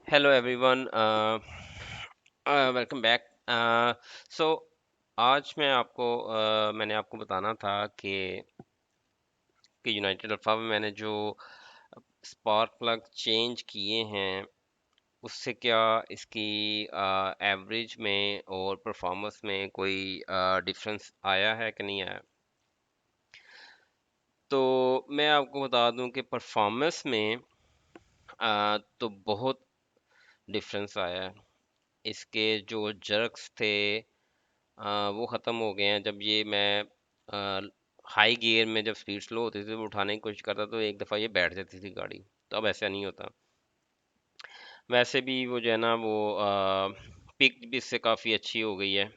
Hello everyone, welcome back. So आज मैंने आपको बताना था कि यूनाइटेड अल्फा में मैंने जो स्पार्क प्लग चेंज किए हैं उससे क्या इसकी एवरेज में और परफॉर्मेंस में कोई डिफरेंस आया है कि नहीं आया। तो मैं आपको बता दूं कि परफॉर्मेंस में तो बहुत डिफरेंस आया है। इसके जो जर्क्स थे वो ख़त्म हो गए हैं। जब ये मैं हाई गियर में जब स्पीड स्लो होती थी तो उठाने की कोशिश करता तो एक दफ़ा ये बैठ जाती थी गाड़ी। तो अब ऐसा नहीं होता। वैसे भी वो जो है ना वो पिक भी इससे काफ़ी अच्छी हो गई है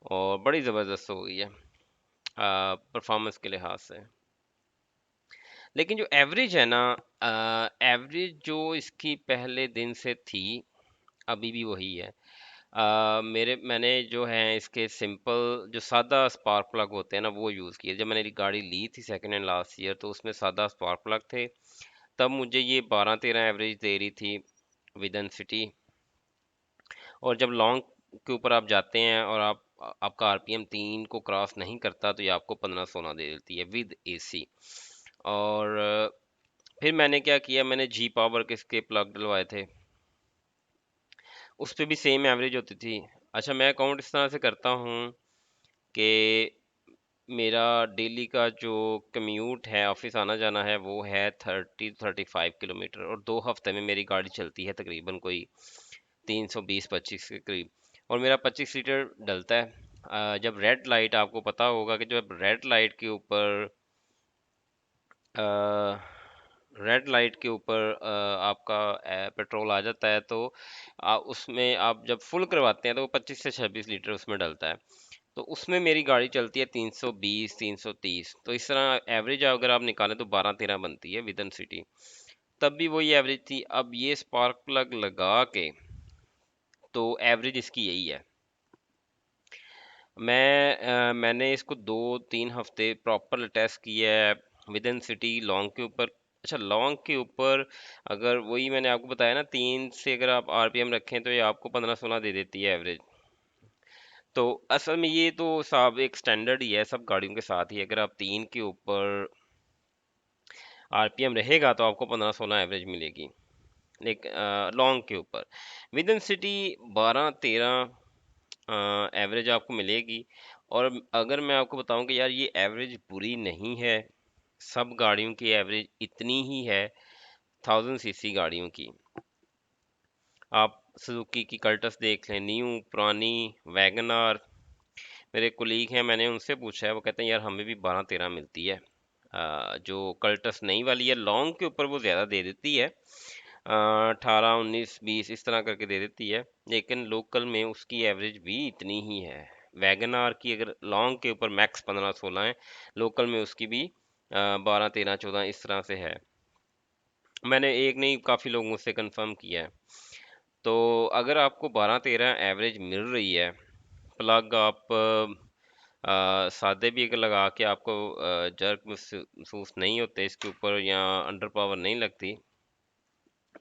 और बड़ी ज़बरदस्त हो गई है परफॉर्मेंस के लिहाज से। लेकिन जो एवरेज है ना, एवरेज जो इसकी पहले दिन से थी अभी भी वही है। मैंने जो है इसके सिंपल जो सादा स्पार्क प्लग होते हैं ना वो यूज़ किए। जब मैंने गाड़ी ली थी सेकंड हैंड लास्ट ईयर तो उसमें सादा स्पार्क प्लग थे। तब मुझे ये 12-13 एवरेज दे रही थी विद इन सिटी। और जब लॉन्ग के ऊपर आप जाते हैं और आपका आरपीएम 3 को क्रॉस नहीं करता तो ये आपको 15-16 दे देती है विद एसी। और फिर मैंने क्या किया, मैंने जी पावर के इसके प्लग डलवाए थे, उस पे भी सेम एवरेज होती थी। अच्छा, मैं काउंट इस तरह से करता हूँ कि मेरा डेली का जो कम्यूट है, ऑफिस आना जाना है, वो है 30-35 किलोमीटर और 2 हफ्ते में मेरी गाड़ी चलती है तकरीबन कोई 320-25 के करीब। और मेरा 25 लीटर डलता है। जब रेड लाइट, आपको पता होगा कि जब रेड लाइट के ऊपर रेड लाइट के ऊपर आपका पेट्रोल आ जाता है तो उसमें आप जब फुल करवाते हैं तो वो 25 से 26 लीटर उसमें डलता है। तो उसमें मेरी गाड़ी चलती है 320 330। तो इस तरह एवरेज अगर आप निकालें तो 12-13 बनती है विद इन सिटी। तब भी वही एवरेज थी। अब ये स्पार्क प्लग लगा के तो एवरेज इसकी यही है। मैंने इसको 2-3 हफ्ते प्रॉपर टेस्ट किया है विद इन सिटी लॉन्ग के ऊपर। अच्छा, लॉन्ग के ऊपर अगर वही मैंने आपको बताया ना, 3 से अगर आप आरपीएम रखें तो ये आपको 15-16 दे देती है एवरेज। तो असल में ये तो साहब एक स्टैंडर्ड ही है सब गाड़ियों के साथ ही। अगर आप 3 के ऊपर आरपीएम रहेगा तो आपको 15-16 एवरेज मिलेगी। लेकिन लॉन्ग के ऊपर विद इन सिटी 12-13 एवरेज आपको मिलेगी। और अगर मैं आपको बताऊं कि यार ये एवरेज बुरी नहीं है, सब गाड़ियों की एवरेज इतनी ही है 1000 सीसी गाड़ियों की। आप सुजुकी की कल्टस देख लें, न्यू पुरानी वैगन आर। मेरे कुलीग हैं, मैंने उनसे पूछा है, वो कहते हैं यार हमें भी 12-13 मिलती है। जो कल्टस नई वाली है लॉन्ग के ऊपर वो ज़्यादा दे देती है, 18-19-20 इस तरह करके दे देती है। लेकिन लोकल में उसकी एवरेज भी इतनी ही है। वैगन आर की अगर लॉन्ग के ऊपर मैक्स 15-16 है, लोकल में उसकी भी 12-13-14 इस तरह से है। मैंने एक नहीं काफ़ी लोगों से कंफर्म किया है। तो अगर आपको 12-13 एवरेज मिल रही है, प्लग आप सादे भी अगर लगा के आपको जर्क महसूस नहीं होते इसके ऊपर या अंडर पावर नहीं लगती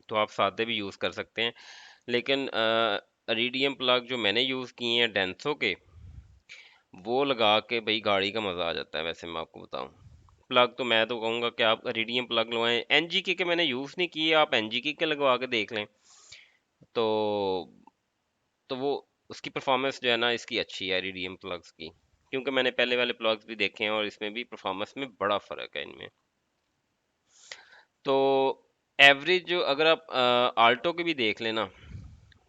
तो आप सादे भी यूज़ कर सकते हैं। लेकिन रीडीएम प्लग जो मैंने यूज़ किए हैं डेंसो के, वो लगा के भाई गाड़ी का मज़ा आ जाता है। वैसे मैं आपको बताऊं, प्लग तो मैं तो कहूँगा कि आप रीडीएम प्लग लगवाएं। एनजीके के मैंने यूज़ नहीं किए, आप एनजीके के लगवा के देख लें। तो वो उसकी परफॉर्मेंस जो है ना इसकी अच्छी है रीडीएम प्लग्स की, क्योंकि मैंने पहले वाले प्लग्स भी देखे हैं और इसमें भी परफॉर्मेंस में बड़ा फ़र्क है इनमें। तो एवरेज जो अगर आप आल्टो के भी देख लेना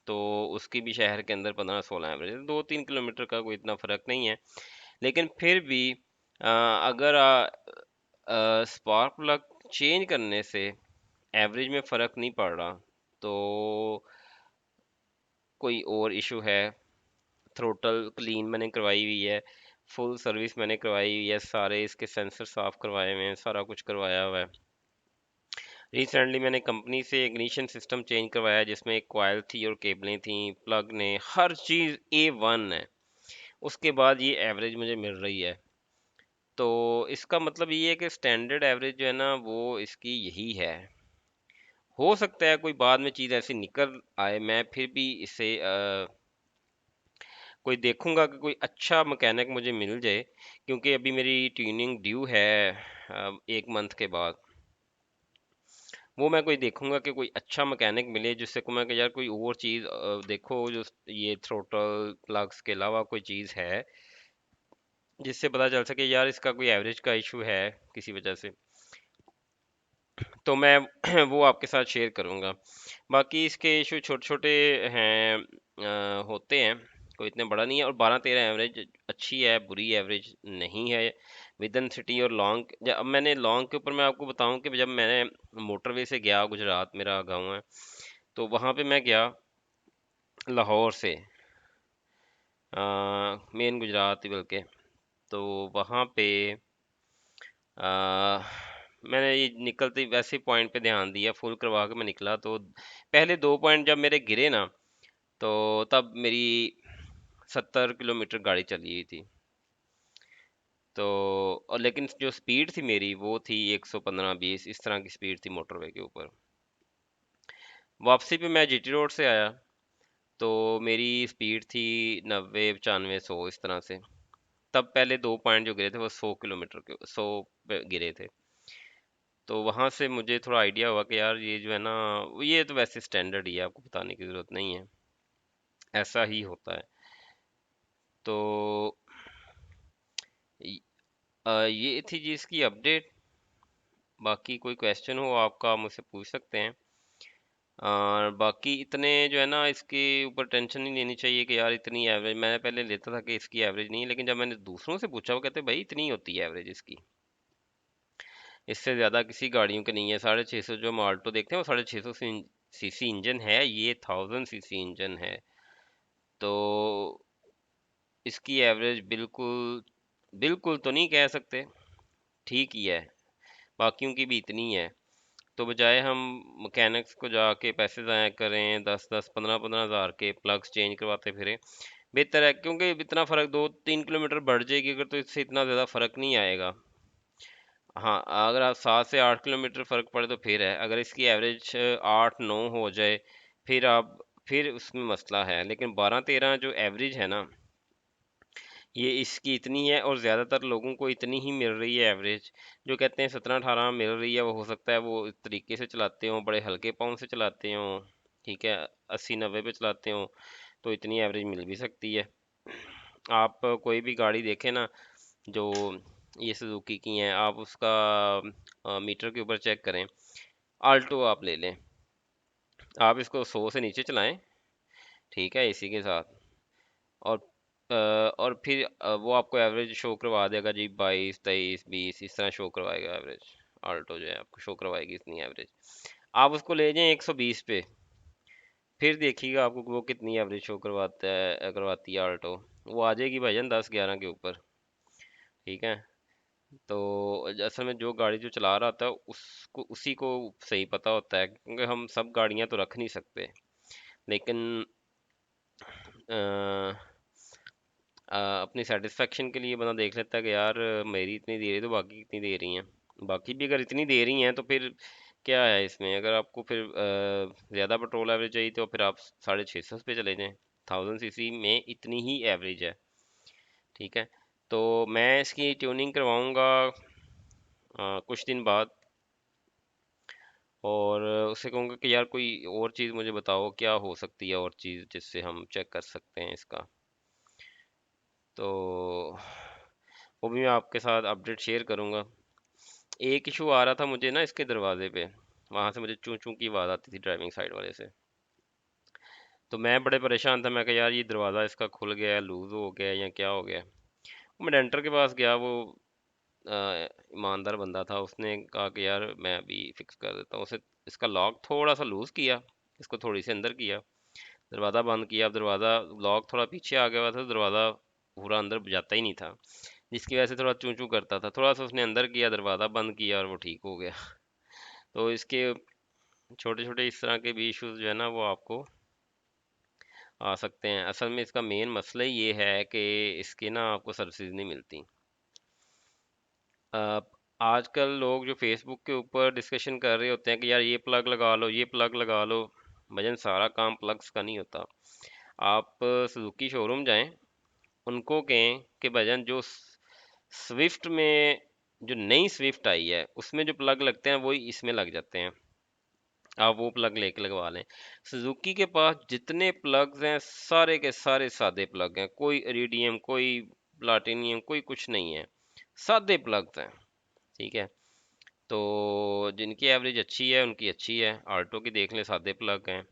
तो उसकी भी शहर के अंदर 15-16 एवरेज है, 2-3 किलोमीटर का कोई इतना फ़र्क नहीं है। लेकिन फिर भी अगर स्पार्क प्लग चेंज करने से एवरेज में फ़र्क नहीं पड़ रहा तो कोई और इशू है। थ्रोटल क्लीन मैंने करवाई हुई है, फुल सर्विस मैंने करवाई हुई है, सारे इसके सेंसर साफ करवाए हुए हैं, सारा कुछ करवाया हुआ है। रिसेंटली मैंने कंपनी से इग्निशन सिस्टम चेंज करवाया जिसमें एक कॉइल थी और केबलें थी, प्लग ने हर चीज़ A1 है। उसके बाद ये एवरेज मुझे मिल रही है। तो इसका मतलब ये है कि स्टैंडर्ड एवरेज जो है ना वो इसकी यही है। हो सकता है कोई बाद में चीज़ ऐसी निकल आए, मैं फिर भी इसे कोई देखूंगा कि कोई अच्छा मैकेनिक मुझे मिल जाए, क्योंकि अभी मेरी ट्यूनिंग ड्यू है 1 मंथ के बाद। वो मैं कोई देखूंगा कि कोई अच्छा मैकेनिक मिले जिससे को मैं कि यार कोई और चीज़ देखो, जो ये थ्रोटल प्लग्स के अलावा कोई चीज़ है जिससे पता चल सके यार इसका कोई एवरेज का इशू है किसी वजह से, तो मैं वो आपके साथ शेयर करूंगा। बाकी इसके इशू छोटे छोटे हैं, होते हैं, कोई इतने बड़ा नहीं है। और 12-13 एवरेज अच्छी है, बुरी एवरेज नहीं है विद इन सिटी और लॉन्ग। अब मैंने लॉन्ग के ऊपर मैं आपको बताऊं कि जब मैंने मोटरवे से गया, गुजरात मेरा गांव है, तो वहां पे मैं गया लाहौर से, मेन गुजरात ही बल्कि। तो वहां पे आ, मैंने ये निकलते ही वैसे पॉइंट पे ध्यान दिया, फुल करवा के मैं निकला। तो पहले 2 पॉइंट जब मेरे गिरे ना, तो तब मेरी 70 किलोमीटर गाड़ी चली हुई थी। तो और लेकिन जो स्पीड थी मेरी वो थी 115-120, इस तरह की स्पीड थी मोटरवे के ऊपर। वापसी पे मैं जीटी रोड से आया, तो मेरी स्पीड थी 90-95-100 इस तरह से। तब पहले 2 पॉइंट जो गिरे थे वो 100 किलोमीटर के 100 पे गिरे थे। तो वहां से मुझे थोड़ा आइडिया हुआ कि यार ये जो है ना, ये तो वैसे स्टैंडर्ड ही है, आपको बताने की जरूरत नहीं है, ऐसा ही होता है। तो य- ये थी जी इसकी अपडेट। बाकी कोई क्वेश्चन हो आपका, आप मुझसे पूछ सकते हैं। और बाकी इतने जो है ना, इसके ऊपर टेंशन नहीं लेनी चाहिए कि यार इतनी एवरेज। मैं पहले लेता था कि इसकी एवरेज नहीं है, लेकिन जब मैंने दूसरों से पूछा वो कहते भाई इतनी होती है एवरेज इसकी, इससे ज़्यादा किसी गाड़ियों की नहीं है। 650 जो हम आल्टो देखते हैं वो 650 सीसी इंजन है, ये 1000 सीसी इंजन है। तो इसकी एवरेज बिल्कुल बिल्कुल तो नहीं कह सकते, ठीक ही है, बाकियों की भी इतनी है। तो बजाय हम मैकेनिक्स को जाके पैसे ज़ाया करें 10-10 15-15 हज़ार के प्लग्स चेंज करवाते फिरें, बेहतर है। क्योंकि इतना फ़र्क 2-3 किलोमीटर बढ़ जाएगी अगर, तो इससे इतना ज़्यादा फ़र्क नहीं आएगा। हाँ, अगर आप 7 से 8 किलोमीटर फ़र्क पड़े तो फिर है, अगर इसकी एवरेज 8-9 हो जाए फिर आप, फिर उसमें मसला है। लेकिन 12-13 जो एवरेज है ना, ये इसकी इतनी है, और ज़्यादातर लोगों को इतनी ही मिल रही है एवरेज। जो कहते हैं 17-18 मिल रही है, वो हो सकता है वो इस तरीके से चलाते हों, बड़े हल्के पाँव से चलाते हों, ठीक है, 80-90 पे चलाते हों, तो इतनी एवरेज मिल भी सकती है। आप कोई भी गाड़ी देखें ना, जो ये सुजुकी की हैं, आप उसका मीटर के ऊपर चेक करें। आल्टो आप ले लें, आप इसको 100 से नीचे चलाएं, ठीक है, एसी के साथ। और और फिर वो आपको एवरेज शो करवा देगा जी, 22-23-20 इस तरह शो करवाएगा एवरेज। आल्टो जो है आपको शो करवाएगी इतनी एवरेज। आप उसको ले जाएं 120 पे, फिर देखिएगा आपको वो कितनी एवरेज शो करवाता है, करवाती है आल्टो। वो आ जाएगी भाईजान 10-11 के ऊपर, ठीक है। तो असल में जो गाड़ी जो चला रहा होता है उसको, उसी को सही पता होता है, क्योंकि हम सब गाड़ियां तो रख नहीं सकते। लेकिन अ, अपनी सेटिस्फेक्शन के लिए बंदा देख लेता है कि यार मेरी इतनी दे रही तो बाकी कितनी दे रही हैं। बाकी भी अगर इतनी दे रही हैं तो फिर क्या है इसमें। अगर आपको फिर ज़्यादा पेट्रोल एवरेज चाहिए तो फिर आप 650 पे चले जाएं, 1000 सीसी में इतनी ही एवरेज है, ठीक है। तो मैं इसकी ट्यूनिंग करवाऊंगा कुछ दिन बाद, और उससे कहूँगा कि यार कोई और चीज़ मुझे बताओ, क्या हो सकती है और चीज़ जिससे हम चेक कर सकते हैं इसका। तो वो भी मैं आपके साथ अपडेट शेयर करूँगा। एक इशू आ रहा था मुझे ना इसके दरवाजे पे, वहां से मुझे चूं चूं की आवाज़ आती थी ड्राइविंग साइड वाले से। तो मैं बड़े परेशान था, मैं कहा यार ये दरवाज़ा इसका खुल गया है, लूज हो गया है या क्या हो गया है। मैं डेंटर के पास गया, वो ईमानदार बंदा था, उसने कहा कि यार मैं अभी फिक्स कर देता हूँ। उसे इसका लॉक थोड़ा सा लूज किया, इसको थोड़ी सी अंदर किया, दरवाज़ा बंद किया। अब दरवाज़ा लॉक थोड़ा पीछे आ गया हुआ था, दरवाज़ा पूरा अंदर जाता ही नहीं था, जिसकी वजह से थोड़ा चूं चूं करता था। थोड़ा सा उसने अंदर किया, दरवाज़ा बंद किया और वो ठीक हो गया। तो इसके छोटे छोटे इस तरह के भी इश्यूज जो है ना वो आपको आ सकते हैं। असल में इसका मेन मसला ये है कि इसके ना आपको सर्विसेज नहीं मिलती। आजकल लोग जो फेसबुक के ऊपर डिस्कशन कर रहे होते हैं कि यार ये प्लग लगा लो, ये प्लग लगा लो। भजन, सारा काम प्लग्स का नहीं होता। आप सुजुकी शोरूम जाएं, उनको कहें कि भजन जो स्विफ्ट में, जो नई स्विफ्ट आई है उसमें जो प्लग लगते हैं वही इसमें लग जाते हैं, आप वो प्लग लेके लगवा लें। सुजुकी के पास जितने प्लग्स हैं सारे के सारे सादे प्लग हैं, कोई इरिडियम, कोई प्लाटिनियम, कोई कुछ नहीं है, सादे प्लग्स हैं। ठीक है, तो जिनकी एवरेज अच्छी है उनकी अच्छी है, आल्टो की देख लें सादे प्लग हैं।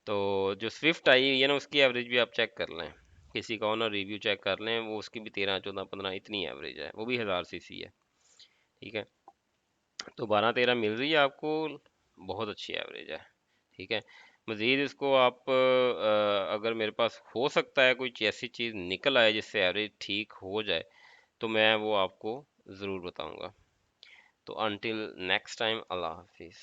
तो जो स्विफ्ट आई हुई है ना उसकी एवरेज भी आप चेक कर लें, किसी का ऑनर रिव्यू चेक कर लें, वो उसकी भी 13, 14, 15 इतनी एवरेज है, वो भी 1000 सीसी है। ठीक है, तो 12, 13 मिल रही है आपको, बहुत अच्छी एवरेज है। ठीक है, मज़ीद इसको आप अगर मेरे पास हो सकता है कोई ऐसी चीज़ निकल आए जिससे एवरेज ठीक हो जाए, तो मैं वो आपको ज़रूर बताऊंगा। तो अनटिल नेक्स्ट टाइम, अल्लाह हाफिज़।